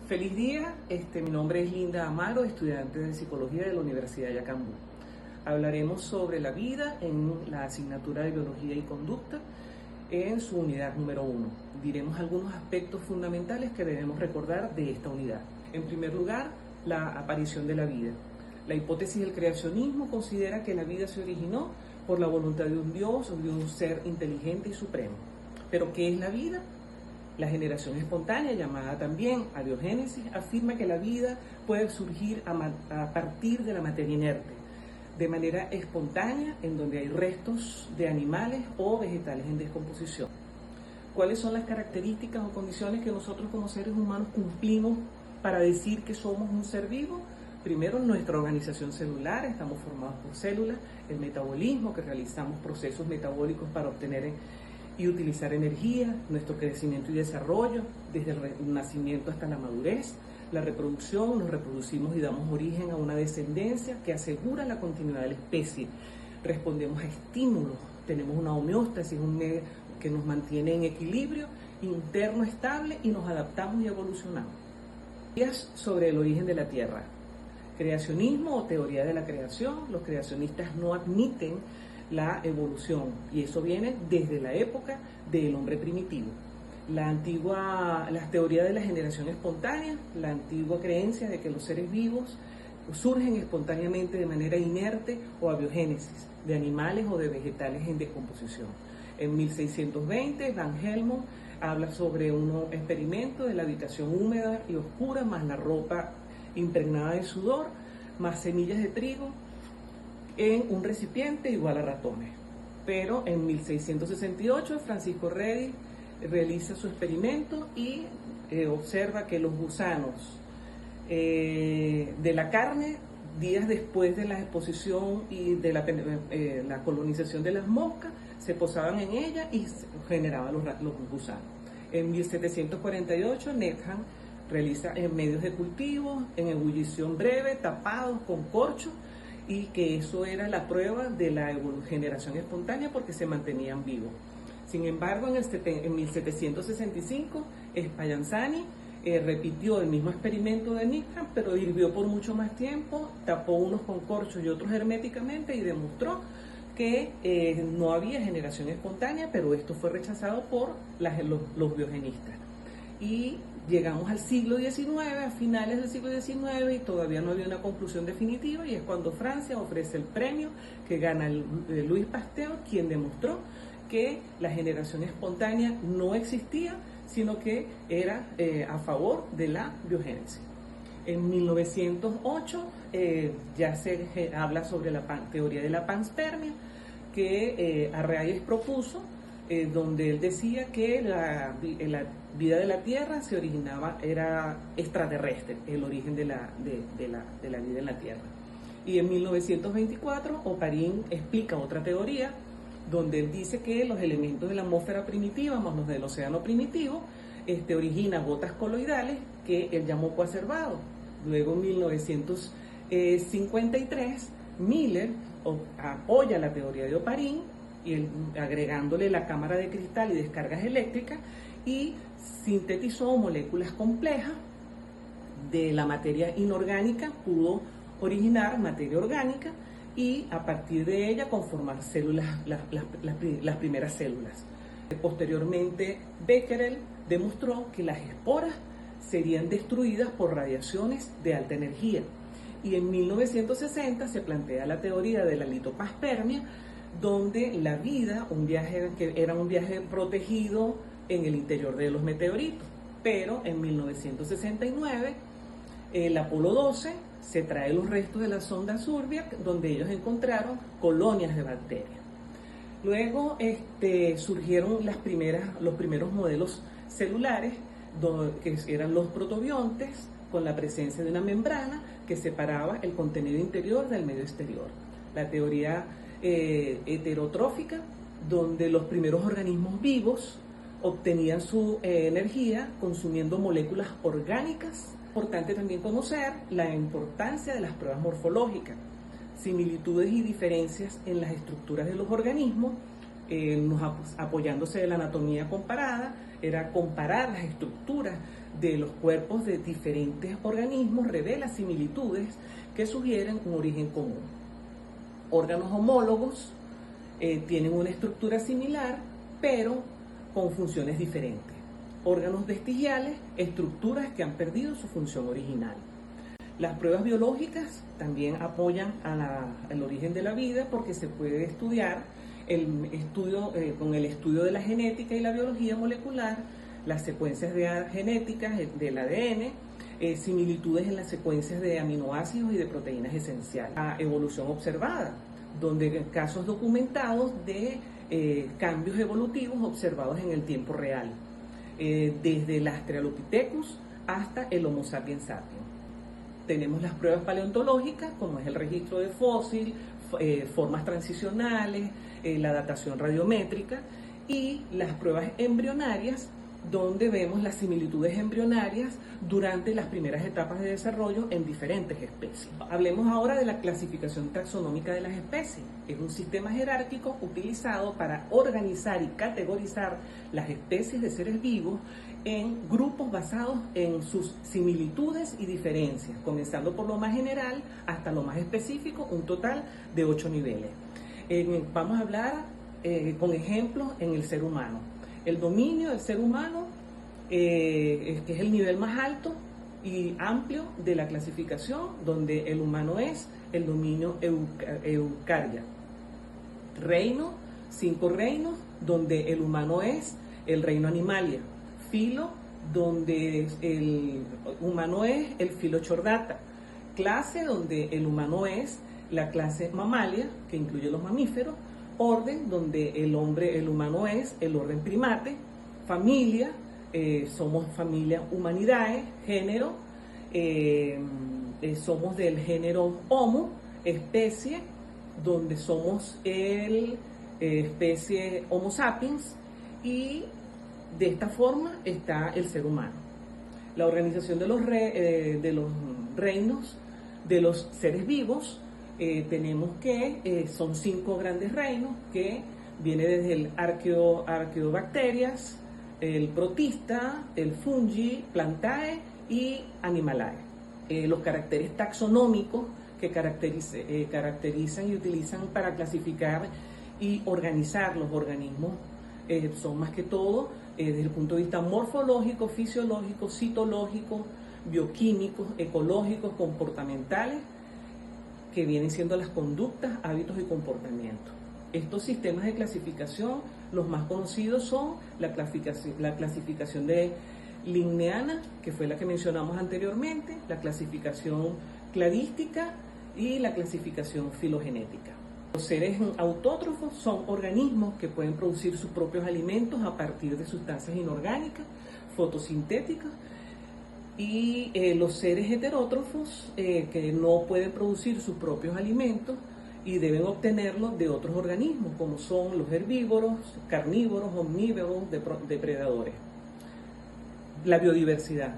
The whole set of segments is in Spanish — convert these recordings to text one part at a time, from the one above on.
Feliz día, mi nombre es Linda Amaro, estudiante de Psicología de la Universidad de Yacambú. Hablaremos sobre la vida en la asignatura de Biología y Conducta en su unidad número 1. Diremos algunos aspectos fundamentales que debemos recordar de esta unidad. En primer lugar, la aparición de la vida. La hipótesis del creacionismo considera que la vida se originó por la voluntad de un Dios o de un ser inteligente y supremo. ¿Pero qué es la vida? La generación espontánea, llamada también abiogénesis, afirma que la vida puede surgir a partir de la materia inerte, de manera espontánea, en donde hay restos de animales o vegetales en descomposición. ¿Cuáles son las características o condiciones que nosotros como seres humanos cumplimos para decir que somos un ser vivo? Primero, nuestra organización celular, estamos formados por células, el metabolismo, que realizamos procesos metabólicos para obtener y utilizar energía, nuestro crecimiento y desarrollo, desde el nacimiento hasta la madurez, la reproducción, nos reproducimos y damos origen a una descendencia que asegura la continuidad de la especie. Respondemos a estímulos, tenemos una homeostasis, un medio que nos mantiene en equilibrio interno estable y nos adaptamos y evolucionamos. Sobre el origen de la Tierra. Creacionismo o teoría de la creación. Los creacionistas no admiten la evolución, y eso viene desde la época del hombre primitivo. La teoría de la generación espontánea, la antigua creencia de que los seres vivos surgen espontáneamente de manera inerte o abiogénesis, de animales o de vegetales en descomposición. En 1620, Van Helmont habla sobre un experimento de la habitación húmeda y oscura, más la ropa impregnada de sudor, más semillas de trigo, en un recipiente igual a ratones. Pero en 1668 Francisco Redi realiza su experimento y observa que los gusanos de la carne, días después de la exposición y de la colonización de las moscas, se posaban en ella y generaban los gusanos. En 1748 Needham realiza en medios de cultivo, en ebullición breve, tapados con corcho, y que eso era la prueba de la generación espontánea porque se mantenían vivos. Sin embargo, en 1765, Spallanzani repitió el mismo experimento de Needham, pero hirvió por mucho más tiempo, tapó unos con corchos y otros herméticamente y demostró que no había generación espontánea, pero esto fue rechazado por los biogenistas. Y llegamos al siglo XIX, a finales del siglo XIX, y todavía no había una conclusión definitiva, y es cuando Francia ofrece el premio que gana Louis Pasteur, quien demostró que la generación espontánea no existía, sino que era a favor de la biogénesis. En 1908 ya se habla sobre la teoría de la panspermia, que Arraies propuso, donde él decía que la vida de la Tierra se originaba, era extraterrestre, el origen de la vida en la Tierra. Y en 1924 Oparin explica otra teoría, donde él dice que los elementos de la atmósfera primitiva, más los del océano primitivo, origina gotas coloidales que él llamó coacervado. Luego en 1953 Miller apoya la teoría de Oparin, y agregándole la cámara de cristal y descargas eléctricas, y sintetizó moléculas complejas de la materia inorgánica, pudo originar materia orgánica y a partir de ella conformar células, las primeras células. Posteriormente, Becquerel demostró que las esporas serían destruidas por radiaciones de alta energía, y en 1960 se plantea la teoría de la litopaspermia, donde la vida, era un viaje protegido en el interior de los meteoritos. Pero en 1969, el Apolo 12 se trae los restos de la sonda Zurbiak, donde ellos encontraron colonias de bacterias. Luego surgieron los primeros modelos celulares, que eran los protobiontes, con la presencia de una membrana que separaba el contenido interior del medio exterior. La teoría heterotrófica, donde los primeros organismos vivos obtenían su energía consumiendo moléculas orgánicas. Importante también conocer la importancia de las pruebas morfológicas, similitudes y diferencias en las estructuras de los organismos, apoyándose de la anatomía comparada, era comparar las estructuras de los cuerpos de diferentes organismos revela similitudes que sugieren un origen común. Órganos homólogos tienen una estructura similar, pero con funciones diferentes. Órganos vestigiales, estructuras que han perdido su función original. Las pruebas biológicas también apoyan al origen de la vida, porque se puede estudiar con el estudio de la genética y la biología molecular, las secuencias genéticas del ADN, similitudes en las secuencias de aminoácidos y de proteínas esenciales. La evolución observada, donde casos documentados de cambios evolutivos observados en el tiempo real, desde el Australopithecus hasta el Homo sapiens sapiens. Tenemos las pruebas paleontológicas, como es el registro de fósil, formas transicionales, la datación radiométrica, y las pruebas embrionarias, donde vemos las similitudes embrionarias durante las primeras etapas de desarrollo en diferentes especies. Hablemos ahora de la clasificación taxonómica de las especies. Es un sistema jerárquico utilizado para organizar y categorizar las especies de seres vivos en grupos basados en sus similitudes y diferencias, comenzando por lo más general hasta lo más específico, un total de 8 niveles. Vamos a hablar con ejemplos en el ser humano. El dominio del ser humano, que es el nivel más alto y amplio de la clasificación, donde el humano es el dominio Eucarya. Reino, 5 reinos, donde el humano es el reino Animalia. Filo, donde el humano es el filo Chordata. Clase, donde el humano es la clase Mamalia, que incluye los mamíferos. Orden, donde el humano es el orden Primate. Familia, somos familia Humanidae. Género, somos del género Homo. Especie, donde somos especie Homo sapiens, y de esta forma está el ser humano. La organización de los reinos de los seres vivos. Tenemos que son 5 grandes reinos, que viene desde el Archaeobacterias, el Protista, el Fungi, Plantae y Animalae. Los caracteres taxonómicos que caracterizan y utilizan para clasificar y organizar los organismos son más que todo desde el punto de vista morfológico, fisiológico, citológico, bioquímicos, ecológicos, comportamentales, que vienen siendo las conductas, hábitos y comportamientos. Estos sistemas de clasificación, los más conocidos son la clasificación de Linneana, que fue la que mencionamos anteriormente, la clasificación cladística y la clasificación filogenética. Los seres autótrofos son organismos que pueden producir sus propios alimentos a partir de sustancias inorgánicas, fotosintéticas, y los seres heterótrofos que no pueden producir sus propios alimentos y deben obtenerlos de otros organismos, como son los herbívoros, carnívoros, omnívoros, depredadores. La biodiversidad.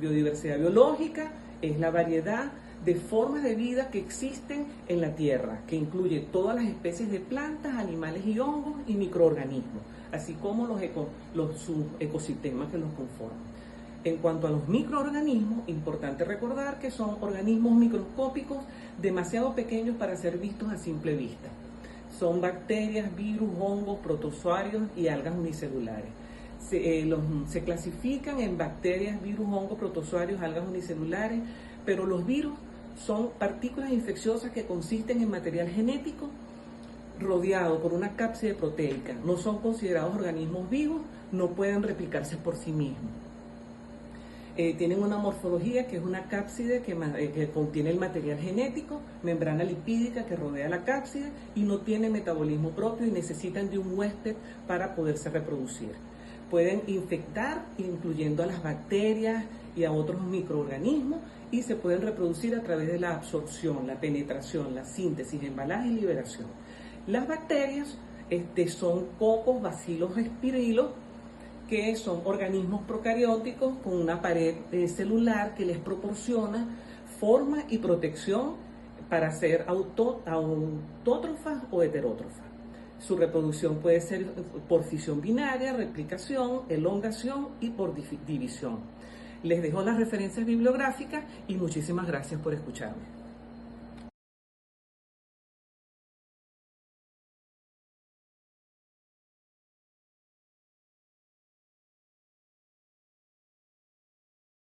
Biodiversidad biológica es la variedad de formas de vida que existen en la Tierra, que incluye todas las especies de plantas, animales y hongos y microorganismos, así como los subecosistemas que los conforman. En cuanto a los microorganismos, importante recordar que son organismos microscópicos demasiado pequeños para ser vistos a simple vista. Son bacterias, virus, hongos, protozoarios y algas unicelulares. Se clasifican en bacterias, virus, hongos, protozoarios, algas unicelulares, pero los virus son partículas infecciosas que consisten en material genético rodeado por una cápside proteica. No son considerados organismos vivos, no pueden replicarse por sí mismos. Tienen una morfología que es una cápside que contiene el material genético, membrana lipídica que rodea la cápside, y no tiene metabolismo propio y necesitan de un huésped para poderse reproducir. Pueden infectar, incluyendo a las bacterias y a otros microorganismos, y se pueden reproducir a través de la absorción, la penetración, la síntesis, embalaje y liberación. Las bacterias son cocos, bacilos, espirilos, que son organismos procarióticos con una pared celular que les proporciona forma y protección para ser autótrofas o heterótrofas. Su reproducción puede ser por fisión binaria, replicación, elongación y por división. Les dejo las referencias bibliográficas y muchísimas gracias por escucharme.